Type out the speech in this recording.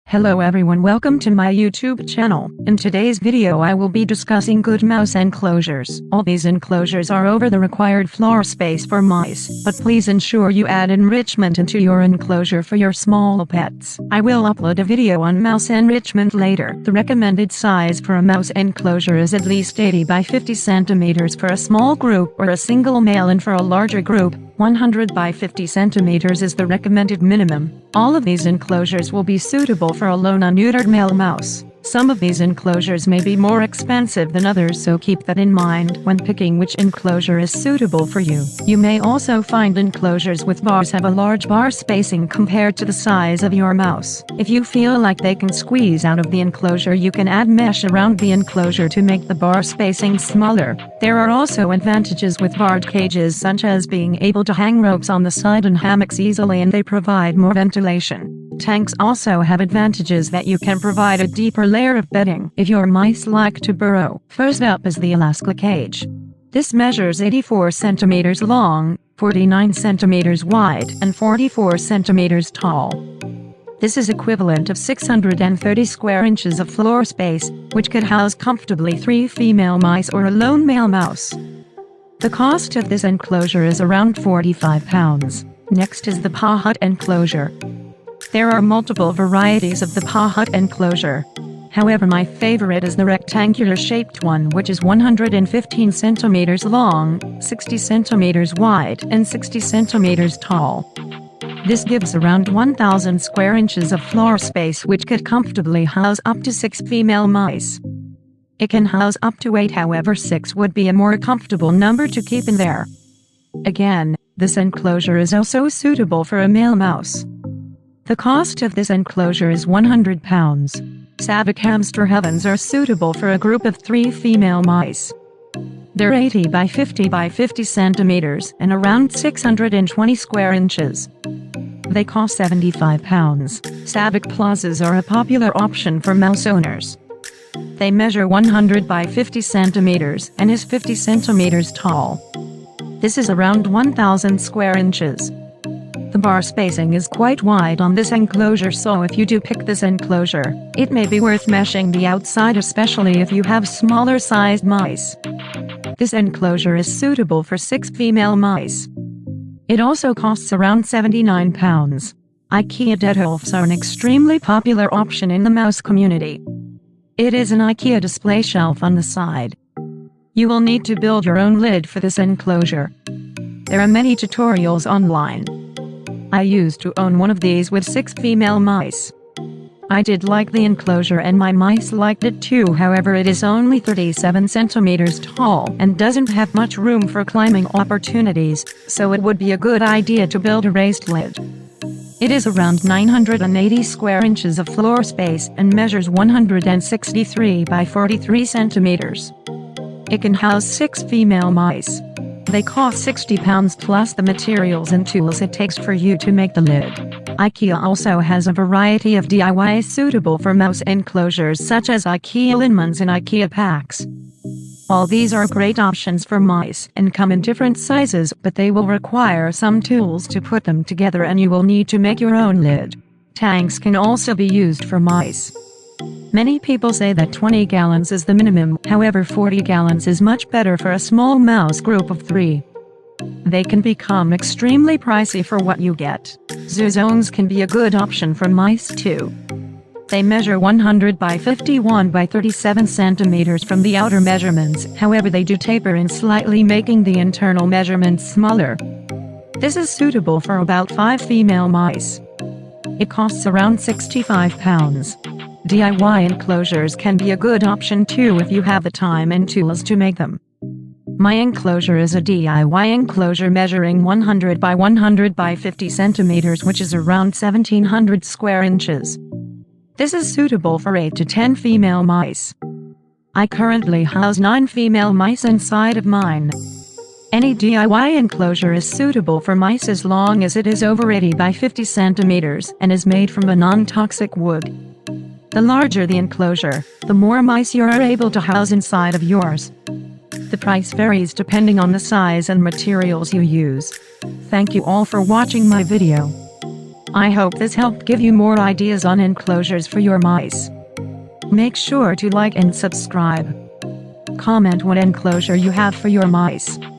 Hello everyone, welcome to my YouTube channel. In today's video I will be discussing good mouse enclosures. All these enclosures are over the required floor space for mice, but please ensure you add enrichment into your enclosure for your small pets. I will upload a video on mouse enrichment later. The recommended size for a mouse enclosure is at least 80 by 50 centimeters for a small group or a single male, and for a larger group, 100 by 50 centimeters is the recommended minimum. All of these enclosures will be suitable for a lone unneutered male mouse. Some of these enclosures may be more expensive than others, so keep that in mind when picking which enclosure is suitable for you. You may also find enclosures with bars have a large bar spacing compared to the size of your mouse. If you feel like they can squeeze out of the enclosure, you can add mesh around the enclosure to make the bar spacing smaller. There are also advantages with barred cages, such as being able to hang ropes on the side and hammocks easily, and they provide more ventilation. Tanks also have advantages that you can provide a deeper layer of bedding if your mice like to burrow. First up is the Alaska cage. This measures 84 centimeters long, 49 centimeters wide, and 44 centimeters tall. This is equivalent of 630 square inches of floor space, which could house comfortably 3 female mice or a lone male mouse. The cost of this enclosure is around £45. Next is the pawhut enclosure. There are multiple varieties of the pawhut enclosure. However, my favorite is the rectangular shaped one, which is 115 centimeters long, 60 centimeters wide, and 60 centimeters tall. This gives around 1,000 square inches of floor space, which could comfortably house up to 6 female mice. It can house up to 8, however 6 would be a more comfortable number to keep in there. Again, this enclosure is also suitable for a male mouse. The cost of this enclosure is £100. Savic hamster ovens are suitable for a group of 3 female mice. They're 80 by 50 by 50 centimeters and around 620 square inches. They cost £75. Savic plazas are a popular option for mouse owners. They measure 100 by 50 centimeters and is 50 centimeters tall. This is around 1,000 square inches. The bar spacing is quite wide on this enclosure, so if you do pick this enclosure, it may be worth meshing the outside, especially if you have smaller sized mice. This enclosure is suitable for 6 female mice. It also costs around £79. IKEA detolfs are an extremely popular option in the mouse community. It is an IKEA display shelf on the side. You will need to build your own lid for this enclosure. There are many tutorials online. I used to own one of these with 6 female mice. I did like the enclosure and my mice liked it too, however it is only 37 centimeters tall and doesn't have much room for climbing opportunities, so it would be a good idea to build a raised lid. It is around 980 square inches of floor space and measures 163 by 43 centimeters. It can house 6 female mice. They cost £60 plus the materials and tools it takes for you to make the lid. IKEA also has a variety of DIYs suitable for mouse enclosures, such as IKEA liniments and IKEA packs. All these are great options for mice and come in different sizes, but they will require some tools to put them together and you will need to make your own lid. Tanks can also be used for mice. Many people say that 20 gallons is the minimum, however 40 gallons is much better for a small mouse group of 3. They can become extremely pricey for what you get. Zoozones can be a good option for mice too. They measure 100 by 51 by 37 centimeters from the outer measurements, however they do taper in slightly, making the internal measurements smaller. This is suitable for about 5 female mice. It costs around £65. DIY enclosures can be a good option too if you have the time and tools to make them. My enclosure is a DIY enclosure measuring 100 by 100 by 50 centimeters, which is around 1,700 square inches. This is suitable for 8 to 10 female mice. I currently house 9 female mice inside of mine. Any DIY enclosure is suitable for mice as long as it is over 80 by 50 centimeters and is made from a non-toxic wood. The larger the enclosure, the more mice you are able to house inside of yours. The price varies depending on the size and materials you use. Thank you all for watching my video. I hope this helped give you more ideas on enclosures for your mice. Make sure to like and subscribe. Comment what enclosure you have for your mice.